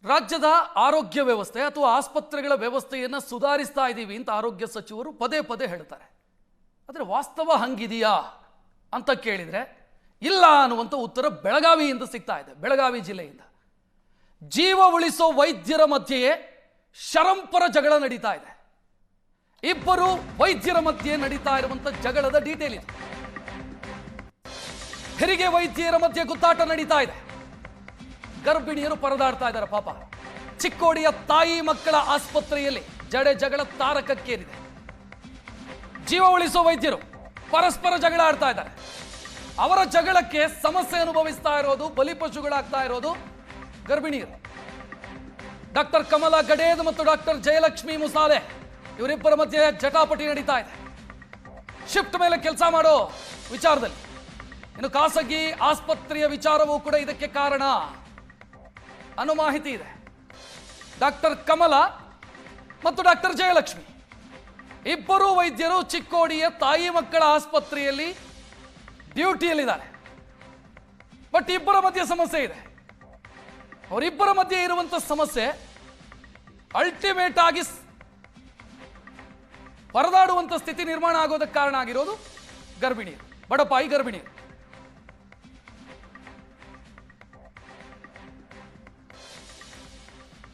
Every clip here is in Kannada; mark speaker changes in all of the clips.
Speaker 1: ರಾಜ್ಯದ ಆರೋಗ್ಯ ವ್ಯವಸ್ಥೆ ಅಥವಾ ಆಸ್ಪತ್ರೆಗಳ ವ್ಯವಸ್ಥೆಯನ್ನು ಸುಧಾರಿಸ್ತಾ ಇದ್ದೀವಿ ಅಂತ ಆರೋಗ್ಯ ಸಚಿವರು ಪದೇ ಪದೇ ಹೇಳ್ತಾರೆ. ಆದರೆ ವಾಸ್ತವ ಹಂಗಿದೆಯಾ ಅಂತ ಕೇಳಿದರೆ ಇಲ್ಲ ಅನ್ನುವಂಥ ಉತ್ತರ ಬೆಳಗಾವಿಯಿಂದ ಸಿಗ್ತಾ ಇದೆ. ಬೆಳಗಾವಿ ಜಿಲ್ಲೆಯಿಂದ ಜೀವ ಉಳಿಸೋ ವೈದ್ಯರ ಮಧ್ಯೆಯೇ ಶರಂಪರ ಜಗಳ ನಡೀತಾ ಇದೆ. ಇಬ್ಬರು ವೈದ್ಯರ ಮಧ್ಯೆ ನಡೀತಾ ಇರುವಂಥ ಜಗಳದ ಡೀಟೇಲ್ ಇದೆ. ಹೆರಿಗೆ ವೈದ್ಯರ ಮಧ್ಯೆ ಗುದ್ದಾಟ ನಡೀತಾ ಇದೆ. ಗರ್ಭಿಣಿಯರು ಪರದಾಡ್ತಾ ಇದ್ದಾರೆ. ಪಾಪ ಚಿಕ್ಕೋಡಿಯ ತಾಯಿ ಮಕ್ಕಳ ಆಸ್ಪತ್ರೆಯಲ್ಲಿ ಜಗಳ ತಾರಕಕ್ಕೇರಿದೆ. ಜೀವ ಉಳಿಸೋ ವೈದ್ಯರು ಪರಸ್ಪರ ಜಗಳ ಆಡ್ತಾ ಇದ್ದಾರೆ. ಅವರ ಜಗಳಕ್ಕೆ ಸಮಸ್ಯೆ ಅನುಭವಿಸ್ತಾ ಇರೋದು, ಬಲಿಪಶುಗಳಾಗ್ತಾ ಇರೋದು ಗರ್ಭಿಣಿಯರು. ಡಾಕ್ಟರ್ ಕಮಲಾ ಗಡೇದ್ ಮತ್ತು ಡಾಕ್ಟರ್ ಜಯಲಕ್ಷ್ಮಿ ಮುಸಾಲೆ ಇವರಿಬ್ಬರ ಮಧ್ಯೆ ಜಟಾಪಟಿ ನಡೀತಾ ಇದೆ. ಶಿಫ್ಟ್ ಮೇಲೆ ಕೆಲಸ ಮಾಡೋ ವಿಚಾರದಲ್ಲಿ. ಇನ್ನು ಖಾಸಗಿ ಆಸ್ಪತ್ರೆಯ ವಿಚಾರವೂ ಕೂಡ ಇದಕ್ಕೆ ಕಾರಣ ಅನ್ನೋ ಮಾಹಿತಿ ಇದೆ. ಡಾಕ್ಟರ್ ಕಮಲಾ ಮತ್ತು ಡಾಕ್ಟರ್ ಜಯಲಕ್ಷ್ಮಿ ಇಬ್ಬರು ವೈದ್ಯರು ಚಿಕ್ಕೋಡಿಯ ತಾಯಿ ಮಕ್ಕಳ ಆಸ್ಪತ್ರೆಯಲ್ಲಿ ಡ್ಯೂಟಿಯಲ್ಲಿದ್ದಾರೆ. ಬಟ್ ಇಬ್ಬರ ಮಧ್ಯೆ ಸಮಸ್ಯೆ ಇದೆ. ಅವರಿಬ್ಬರ ಮಧ್ಯೆ ಇರುವಂತ ಸಮಸ್ಯೆ ಅಲ್ಟಿಮೇಟ್ ಆಗಿ ಪರದಾಡುವಂತ ಸ್ಥಿತಿ ನಿರ್ಮಾಣ ಆಗೋದಕ್ಕೆ ಕಾರಣ ಆಗಿರೋದು ಗರ್ಭಿಣಿಯರು, ಬಡಪಾಯಿ ಗರ್ಭಿಣಿಯರು.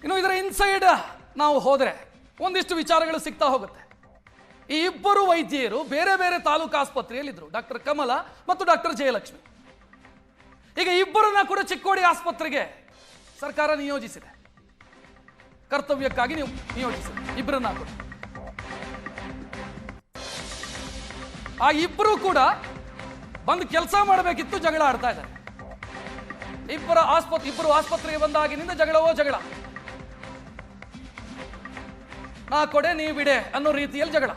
Speaker 1: ಇನ್ನು ಇದರ ಇನ್ಸೈಡ್ ನಾವು ಹೋದರೆ ಒಂದಿಷ್ಟು ವಿಚಾರಗಳು ಸಿಗ್ತಾ ಹೋಗುತ್ತೆ. ಈ ಇಬ್ಬರು ವೈದ್ಯರು ಬೇರೆ ಬೇರೆ ತಾಲೂಕು ಆಸ್ಪತ್ರೆಯಲ್ಲಿದ್ದರು, ಡಾಕ್ಟರ್ ಕಮಲಾ ಮತ್ತು ಡಾಕ್ಟರ್ ಜಯಲಕ್ಷ್ಮಿ. ಈಗ ಇಬ್ಬರನ್ನ ಕೂಡ ಚಿಕ್ಕೋಡಿ ಆಸ್ಪತ್ರೆಗೆ ಸರ್ಕಾರ ನಿಯೋಜಿಸಿದೆ, ಕರ್ತವ್ಯಕ್ಕಾಗಿ ನಿಯೋಜಿಸಿದೆ ಇಬ್ಬರನ್ನ ಕೂಡ. ಆ ಇಬ್ಬರು ಕೂಡ ಬಂದು ಕೆಲಸ ಮಾಡಬೇಕಿತ್ತು, ಜಗಳ ಆಡ್ತಾ ಇದ್ದಾರೆ. ಇಬ್ಬರು ಆಸ್ಪತ್ರೆಗೆ ಬಂದಾಗಿನಿಂದ ಜಗಳ. ನಾ ಕೊಡೆ ನೀ ಬಿಡೆ ಅನ್ನೋ ರೀತಿಯಲ್ಲಿ ಜಗಳ.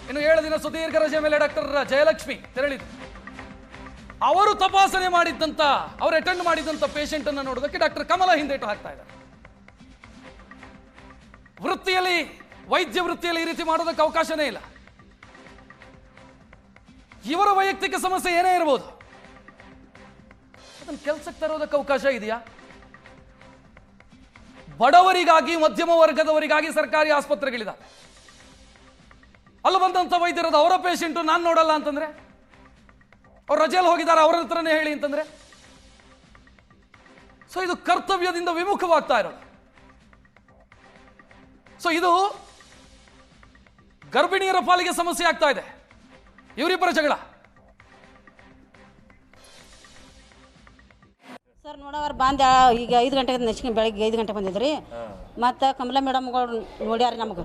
Speaker 1: ಇನ್ನು 7 ದಿನ ಸುದೀರ್ಘ ರಜೆ ಮೇಲೆ ಡಾಕ್ಟರ್ ಜಯಲಕ್ಷ್ಮಿ ತೆರಳಿದ್ರು. ಅವರು ತಪಾಸಣೆ ಮಾಡಿದ್ದಂತ, ಅವರು ಅಟೆಂಡ್ ಮಾಡಿದಂತ ಪೇಷಂಟ್ ಅನ್ನು ನೋಡೋದಕ್ಕೆ ಡಾಕ್ಟರ್ ಕಮಲಾ ಹಿಂದೇಟು ಹಾಕ್ತಾ ಇದ್ದಾರೆ. ವೈದ್ಯ ವೃತ್ತಿಯಲ್ಲಿ ಈ ರೀತಿ ಮಾಡೋದಕ್ಕೆ ಅವಕಾಶನೇ ಇಲ್ಲ. ಇವರ ವೈಯಕ್ತಿಕ ಸಮಸ್ಯೆ ಏನೇ ಇರಬಹುದು, ಅದನ್ನು ಕೆಲಸಕ್ಕೆ ತರೋದಕ್ಕೆ ಅವಕಾಶ ಇದೆಯಾ? ಬಡವರಿಗಾಗಿ, ಮಧ್ಯಮ ವರ್ಗದವರಿಗಾಗಿ ಸರ್ಕಾರಿ ಆಸ್ಪತ್ರೆಗಳಿದ್ದಾವೆ. ಅಲ್ಲಿ ಬಂದಂತ ವೈದ್ಯರದ ಅವರ ಪೇಷಂಟು ನಾನು ನೋಡಲ್ಲ ಅಂತಂದ್ರೆ, ಅವ್ರು ರಜೆಯಲ್ಲಿ ಹೋಗಿದ್ದಾರೆ ಅವರ ಹತ್ರನೇ ಹೇಳಿ ಅಂತಂದ್ರೆ, ಸೊ ಇದು ಕರ್ತವ್ಯದಿಂದ ವಿಮುಖವಾಗ್ತಾ ಇರೋದು. ಸೊ ಇದು ಗರ್ಭಿಣಿಯರ ಪಾಲಿಗೆ ಸಮಸ್ಯೆ ಆಗ್ತಾ ಇದೆ. ಇವರಿಬ್ಬರ ಜಗಳ.
Speaker 2: ಸರ್ ನೋಡವ್ರು ಬಂದ ಈಗ 5 ಗಂಟೆಗೆ ನೆಚ್ಚಿಗೆ ಬೆಳಗ್ಗೆ 5 ಗಂಟೆ ಬಂದಿದ್ರಿ. ಮತ್ತು ಕಮಲಾ ಮೇಡಮ್ಗಳು ನೋಡ್ಯಾರ ನಮಗೆ.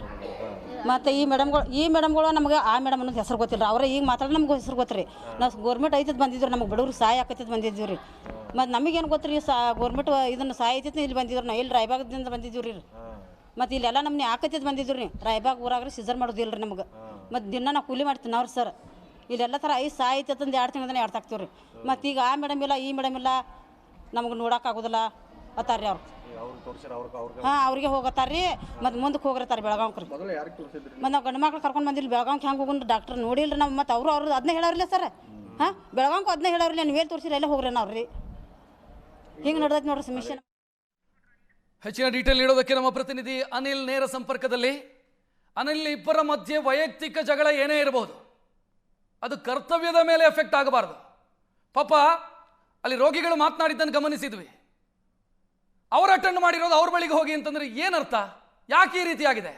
Speaker 2: ಮತ್ತು ಈ ಮೇಡಮ್ಗಳು ನಮಗೆ ಆ ಮೇಡಮ್ ಅನ್ನೋದು ಹೆಸರು ಗೊತ್ತಿಲ್ಲ. ಅವ್ರ ಈಗ ಮಾತಾಡೋ ನಮ್ಗೆ ಹೆಸರು ಗೊತ್ತಿರಿ. ನಾವು ಗೋರ್ಮೆಂಟ್ ಐತದ್ ಬಂದಿದ್ರು, ನಮಗೆ ಬಡವ್ರು ಸಹಾಯ ಆಕೈತದ್ ಬಂದಿದ್ದೀವಿ ರೀ. ಮತ್ತು ನಮಗೇನು ಗೊತ್ತಿರಿ, ಗೋರ್ಮೆಂಟ್ ಇದನ್ನು ಸಹಾಯ ಐತೈತಿ ಇಲ್ಲಿ ಬಂದಿದ್ರು. ನಾವು ಇಲ್ಲಿ ರಾಯಬಾಗದಿಂದ ಬಂದಿದ್ದೀವಿ ರೀ. ಮತ್ತು ಇಲ್ಲೆಲ್ಲ ನಮ್ಮನ್ನ ಆಕೈತಿದ್ ಬಂದಿದ್ರು ರೀ. ರಾಯಬಾಗ್ ಊರಾಗ್ರಿ ಸಿಜರ್ ಮಾಡೋದಿಲ್ಲ ರೀ ನಮಗೆ. ಮತ್ತು ದಿನ ನಾವು ಕೂಲಿ ಮಾಡ್ತೀವಿ ಅವ್ರು ಸರ್. ಇಲ್ಲೆಲ್ಲ ಥರ ಐದು ಸಹಾಯ ಐತಂದು 2 ತಿಂಗಳಿಂದ 2 ತಾಕ್ತೀವಿ ರೀ. ಮತ್ತು ಈಗ ಆ ಮೇಡಮ್ ಇಲ್ಲ, ಈ ಮೇಡಮ್ ಇಲ್ಲ, ನಮಗೆ ನೋಡೋಕ್ಕಾಗೋದಿಲ್ಲ ಅತ್ತಾರ್ರಿ ಅವ್ರು. ಹಾಂ, ಅವ್ರಿಗೆ ಹೋಗತ್ತಾರ್ರಿ. ಮತ್ತು ಮುಂದಕ್ಕೆ ಹೋಗಿರ್ತಾರೆ ಬೆಳಗಾವ್ಗೆ ರೀ. ಮತ್ತು ನಾವು ಗಂಡು ಮಕ್ಳು ಕರ್ಕೊಂಡು ಬಂದಿಲ್ಲ ಬೆಳಗಾವ್ಗೆ. ಹೆಂಗೆ ಹೋಗೋಣ ಡಾಕ್ಟರ್ ನೋಡಿಲ್ಲ ನಾವು. ಮತ್ತು ಅವರು ಅದನ್ನೇ ಹೇಳೋರಿಲ್ಲ ಸರ್. ಹಾಂ, ಬೆಳಗಾವ್ಗೆ ಅದನ್ನೇ ಹೇಳೋರಿಲ್ಲ. ನೀವೇನು ತೋರಿಸಿರಿ ಎಲ್ಲ ಹೋಗ್ರಿ ನಾವು ರೀ. ಹಿಂಗೆ ನಡೆದೈತೆ ನೋಡ್ರಿ ಸಮಸ್ಯೆ.
Speaker 1: ಹೆಚ್ಚಿನ ಡೀಟೇಲ್ ನೀಡೋದಕ್ಕೆ ನಮ್ಮ ಪ್ರತಿನಿಧಿ ಅನಿಲ್ ನೇರ ಸಂಪರ್ಕದಲ್ಲಿ. ಅನಿಲ್, ಇಬ್ಬರ ಮಧ್ಯೆ ವೈಯಕ್ತಿಕ ಜಗಳ ಏನೇ ಇರಬಹುದು, ಅದು ಕರ್ತವ್ಯದ ಮೇಲೆ ಎಫೆಕ್ಟ್ ಆಗಬಾರ್ದು. ಪಾಪ ಅಲ್ಲಿ ರೋಗಿಗಳು ಮಾತನಾಡಿದ್ದನ್ನು ಗಮನಿಸಿದ್ವಿ. ಅವರು ಅಟೆಂಡ್ ಮಾಡಿರೋದು ಅವ್ರ ಬಳಿಗೆ ಹೋಗಿ ಅಂತಂದ್ರೆ ಏನರ್ಥ? ಯಾಕೆ ಈ ರೀತಿ ಆಗಿದೆ?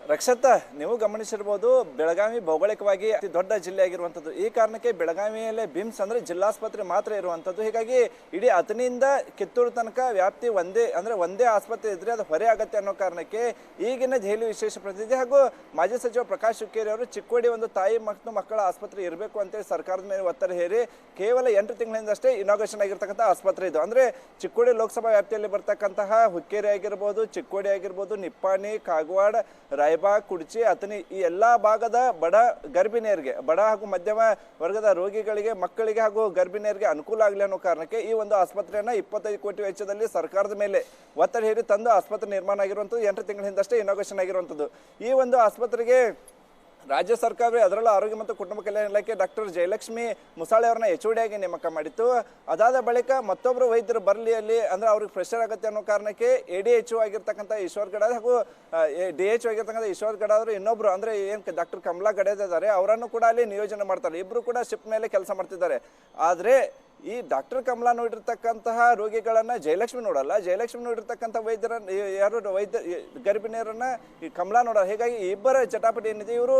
Speaker 3: ರಕ್ಷತ್, ನೀವು ಗಮನಿಸಿರ್ಬೋದು, ಬೆಳಗಾವಿ ಭೌಗೋಳಿಕವಾಗಿ ಅತಿ ದೊಡ್ಡ ಜಿಲ್ಲೆ ಆಗಿರುವಂಥದ್ದು. ಈ ಕಾರಣಕ್ಕೆ ಬೆಳಗಾವಿಯಲ್ಲೇ ಬಿಮ್ಸ್ ಅಂದ್ರೆ ಜಿಲ್ಲಾಸ್ಪತ್ರೆ ಮಾತ್ರ ಇರುವಂಥದ್ದು. ಹೀಗಾಗಿ ಇಡೀ ಅತನಿಂದ ಕಿತ್ತೂರು ತನಕ ವ್ಯಾಪ್ತಿ ಒಂದೇ ಆಸ್ಪತ್ರೆ ಇದ್ರೆ ಅದು ಹೊರೆ ಆಗತ್ತೆ ಅನ್ನೋ ಕಾರಣಕ್ಕೆ ಈಗಿನ ದೆಹಲಿ ವಿಶೇಷ ಪ್ರತಿನಿಧಿ ಹಾಗೂ ಮಾಜಿ ಸಚಿವ ಪ್ರಕಾಶ್ ಹುಕ್ಕೇರಿ ಅವರು ಚಿಕ್ಕೋಡಿ ಒಂದು ತಾಯಿ ಮತ್ತು ಮಕ್ಕಳ ಆಸ್ಪತ್ರೆ ಇರಬೇಕು ಅಂತೇಳಿ ಸರ್ಕಾರದ ಮೇಲೆ ಒತ್ತಡ ಹೇರಿ ಕೇವಲ 8 ತಿಂಗಳಿಂದಷ್ಟೇ ಇನಾಗ್ರೇಷನ್ ಆಗಿರ್ತಕ್ಕಂಥ ಆಸ್ಪತ್ರೆ ಇದು. ಅಂದ್ರೆ ಚಿಕ್ಕೋಡಿ ಲೋಕಸಭಾ ವ್ಯಾಪ್ತಿಯಲ್ಲಿ ಬರ್ತಕ್ಕಂತಹ ಹುಕ್ಕೇರಿ ಆಗಿರ್ಬೋದು, ಚಿಕ್ಕೋಡಿ ಆಗಿರ್ಬೋದು, ನಿಪ್ಪಾಣಿ, ಕಾಗವಾಡ, ರಾಯಬಾಗ್, ಕುಡ್ಚಿ, ಅತನಿ ಈ ಎಲ್ಲಾ ಭಾಗದ ಬಡ ಗರ್ಭಿಣಿಯರಿಗೆ, ಬಡ ಹಾಗೂ ಮಧ್ಯಮ ವರ್ಗದ ರೋಗಿಗಳಿಗೆ, ಮಕ್ಕಳಿಗೆ ಹಾಗೂ ಗರ್ಭಿಣಿಯರಿಗೆ ಅನುಕೂಲ ಆಗಲಿ ಅನ್ನೋ ಕಾರಣಕ್ಕೆ ಈ ಒಂದು ಆಸ್ಪತ್ರೆಯನ್ನ 25 ಕೋಟಿ ವೆಚ್ಚದಲ್ಲಿ ಸರ್ಕಾರದ ಮೇಲೆ ಒತ್ತಡ ಹೇರಿ ತಂದು ಆಸ್ಪತ್ರೆ ನಿರ್ಮಾಣ ಆಗಿರುವಂಥದ್ದು. 8 ತಿಂಗಳ ಹಿಂದಷ್ಟೇ ಇನಾಗ್ರೇಷನ್ ಆಗಿರುವಂಥದ್ದು. ಈ ಒಂದು ಆಸ್ಪತ್ರೆಗೆ ರಾಜ್ಯ ಸರ್ಕಾರವೇ ಅದರಲ್ಲೂ ಆರೋಗ್ಯ ಮತ್ತು ಕುಟುಂಬ ಕಲ್ಯಾಣ ಇಲಾಖೆ ಡಾಕ್ಟರ್ ಜಯಲಕ್ಷ್ಮಿ ಮುಸಾಳೆ ಅವರನ್ನ HOD ಆಗಿ ನೇಮಕ ಮಾಡಿತ್ತು. ಅದಾದ ಬಳಿಕ ಮತ್ತೊಬ್ಬರು ವೈದ್ಯರು ಬರಲಿ ಅಲ್ಲಿ ಅಂದ್ರೆ ಅವ್ರಿಗೆ ಪ್ರೆಷರ್ ಆಗುತ್ತೆ ಅನ್ನೋ ಕಾರಣಕ್ಕೆ ADHO ಆಗಿರ್ತಕ್ಕಂಥ ಈಶ್ವರ್ ಗಡ ಹಾಗೂ DHO ಆಗಿರ್ತಕ್ಕಂಥ ಈಶ್ವರ್ ಗಡ ಅವರು ಇನ್ನೊಬ್ರು ಅಂದ್ರೆ ಏನು ಡಾಕ್ಟರ್ ಕಮಲಾ ಗಡೇದ್ ಇದ್ದಾರೆ ಅವರನ್ನು ಕೂಡ ಅಲ್ಲಿ ನಿಯೋಜನೆ ಮಾಡ್ತಾರೆ. ಇಬ್ರು ಕೂಡ ಶಿಫ್ಟ್ ಮೇಲೆ ಕೆಲಸ ಮಾಡ್ತಿದ್ದಾರೆ. ಆದ್ರೆ ಈ ಡಾಕ್ಟರ್ ಕಮಲಾ ನೋಡಿರ್ತಕ್ಕಂತಹ ರೋಗಿಗಳನ್ನ ಜಯಲಕ್ಷ್ಮಿ ನೋಡಲ್ಲ, ಜಯಲಕ್ಷ್ಮಿ ನೋಡಿರ್ತಕ್ಕಂಥ ವೈದ್ಯರನ್ನ ಯಾರು ಗರ್ಭಿಣಿಯರನ್ನ ಈ ಕಮಲಾ ನೋಡಲ್ಲ. ಹೀಗಾಗಿ ಇಬ್ಬರ ಚಟಾಪಟಿ ಏನಿದೆ, ಇವರು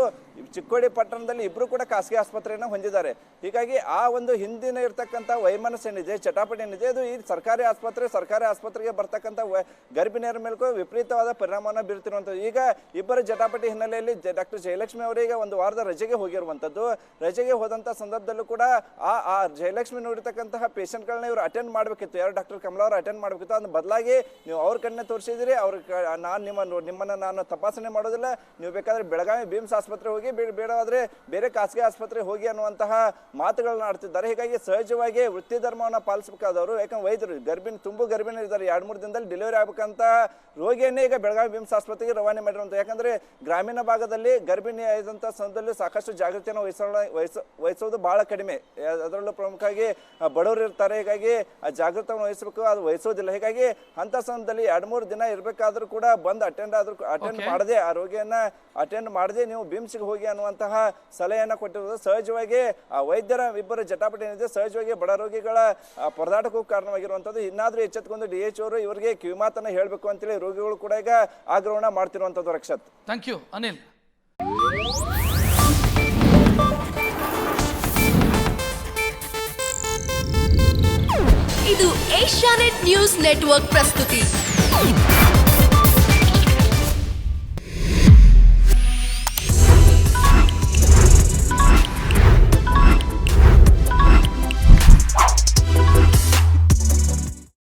Speaker 3: ಚಿಕ್ಕೋಡಿ ಪಟ್ಟಣದಲ್ಲಿ ಇಬ್ರು ಕೂಡ ಖಾಸಗಿ ಆಸ್ಪತ್ರೆಯನ್ನು ಹೊಂದಿದ್ದಾರೆ. ಹೀಗಾಗಿ ಆ ಒಂದು ಹಿಂದಿನ ಇರ್ತಕ್ಕಂಥ ವೈಮನಸ್ಸು ಏನಿದೆ, ಚಟಾಪಟಿ ಏನಿದೆ, ಅದು ಈ ಸರ್ಕಾರಿ ಆಸ್ಪತ್ರೆಗೆ ಬರ್ತಕ್ಕಂಥ ಗರ್ಭಿಣಿಯರ ಮೇಲೂ ವಿಪರೀತವಾದ ಪರಿಣಾಮವನ್ನು ಬೀರ್ತಿರುವಂಥದ್ದು. ಈಗ ಇಬ್ಬರ ಜಟಾಪಟಿ ಹಿನ್ನೆಲೆಯಲ್ಲಿ ಡಾಕ್ಟರ್ ಜಯಲಕ್ಷ್ಮಿ ಅವರಿಗೆ ಒಂದು ವಾರದ ರಜೆಗೆ ಹೋಗಿರುವಂಥದ್ದು. ರಜೆಗೆ ಹೋದಂಥ ಸಂದರ್ಭದಲ್ಲೂ ಕೂಡ ಆ ಜಯಲಕ್ಷ್ಮಿ ನೋಡಿರ್ತಕ್ಕಂತಹ ಪೇಷಂಟ್ಗಳನ್ನ ಇವರು ಅಟೆಂಡ್ ಮಾಡಬೇಕಿತ್ತು, ಯಾರು ಡಾಕ್ಟರ್ ಕಮಲಾ ಅವರು ಅಟೆಂಡ್ ಮಾಡಬೇಕಿತ್ತು. ಅದ್ರ ಬದಲಾಗಿ ನೀವು ಅವ್ರ ಕಣ್ಣೆ ತೋರಿಸಿದಿರಿ, ನಿಮ್ಮನ್ನು ನಾನು ತಪಾಸಣೆ ಮಾಡೋದಿಲ್ಲ, ನೀವು ಬೇಕಾದ್ರೆ ಬೆಳಗಾವಿ ಬಿಮ್ಸ್ ಆಸ್ಪತ್ರೆ ಹೋಗಿ, ಬೇಡವಾದ್ರೆ ಬೇರೆ ಖಾಸಗಿ ಆಸ್ಪತ್ರೆ ಹೋಗಿ ಅನ್ನುವಂತಹ ಮಾತುಗಳನ್ನ ಆಡ್ತಿದ್ದಾರೆ. ಹೀಗಾಗಿ ಸಹಜವಾಗಿ ವೃತ್ತಿ ಧರ್ಮವನ್ನು ಪಾಲಿಸಬೇಕಾದವರು, ಯಾಕಂದ್ರೆ ವೈದ್ಯರು ತುಂಬು ಗರ್ಭಿಣಿ ಇದ್ದಾರೆ, 2-3 ದಿನದಲ್ಲಿ ಡೆಲಿವರಿ ಆಗಬೇಕಂತ ರೋಗಿಯನ್ನೇ ಈಗ ಬೆಳಗಾವಿ ಬಿಮ್ಸ್ ಆಸ್ಪತ್ರೆಗೆ ರವಾನೆ ಮಾಡಿರುವಂಥ. ಯಾಕಂದ್ರೆ ಗ್ರಾಮೀಣ ಭಾಗದಲ್ಲಿ ಗರ್ಭಿಣಿ ಆದಂಥ ಸಂದರ್ಭದಲ್ಲಿ ಸಾಕಷ್ಟು ಜಾಗೃತಿಯನ್ನು ವಹಿಸೋದು ಬಹಳ ಕಡಿಮೆ. ಅದರಲ್ಲೂ ಪ್ರಮುಖವಾಗಿ ಬಡವರು ಇರ್ತಾರೆ. ಹೀಗಾಗಿ ಆ ಜಾಗೃತವನ್ನು ವಹಿಸಬೇಕು, ಅದು ವಹಿಸೋದಿಲ್ಲ. ಹೀಗಾಗಿ ಅಂತ ಸಂದರ್ಭದಲ್ಲಿ 2-3 ದಿನ ಇರಬೇಕಾದ್ರೂ ಕೂಡ ಬಂದು ಅಟೆಂಡ್ ಮಾಡದೆ, ಆ ರೋಗಿಯನ್ನ ಅಟೆಂಡ್ ಮಾಡದೆ ನೀವು ಬಿಮ್ಸ್ಗೆ ಹೋಗಿ ಅನ್ನುವಂತಹ ಸಲಹೆಯನ್ನು ಕೊಟ್ಟಿರೋದು ಸಹಜವಾಗಿ ಆ ವೈದ್ಯರ ಇಬ್ಬರ ಜಟಾಪಟಿ ಏನಿದೆ ಸಹಜವಾಗಿ ಬಡ ರೋಗಿಗಳ ಪರದಾಟಕ್ಕೂ ಕಾರಣವಾಗಿರುವಂಥದ್ದು. ಇನ್ನಾದ್ರೂ ಎಚ್ಚೆತ್ತುಕೊಂಡು DHO ಅವರು ಇವರಿಗೆ ಕಿವಿಮಾತನ್ನ ಹೇಳಬೇಕು ಅಂತೇಳಿ ರೋಗಿಗಳು ಕೂಡ ಈಗ ಆಗ್ರಹಣ ಮಾಡ್ತಿರುವಂಥದ್ದು. Rakshat,
Speaker 1: thank you Anil.
Speaker 4: ಇದು ಏಷ್ಯಾನೆಟ್ ನ್ಯೂಸ್ ನೆಟ್ವರ್ಕ್ ಪ್ರಸ್ತುತಿ.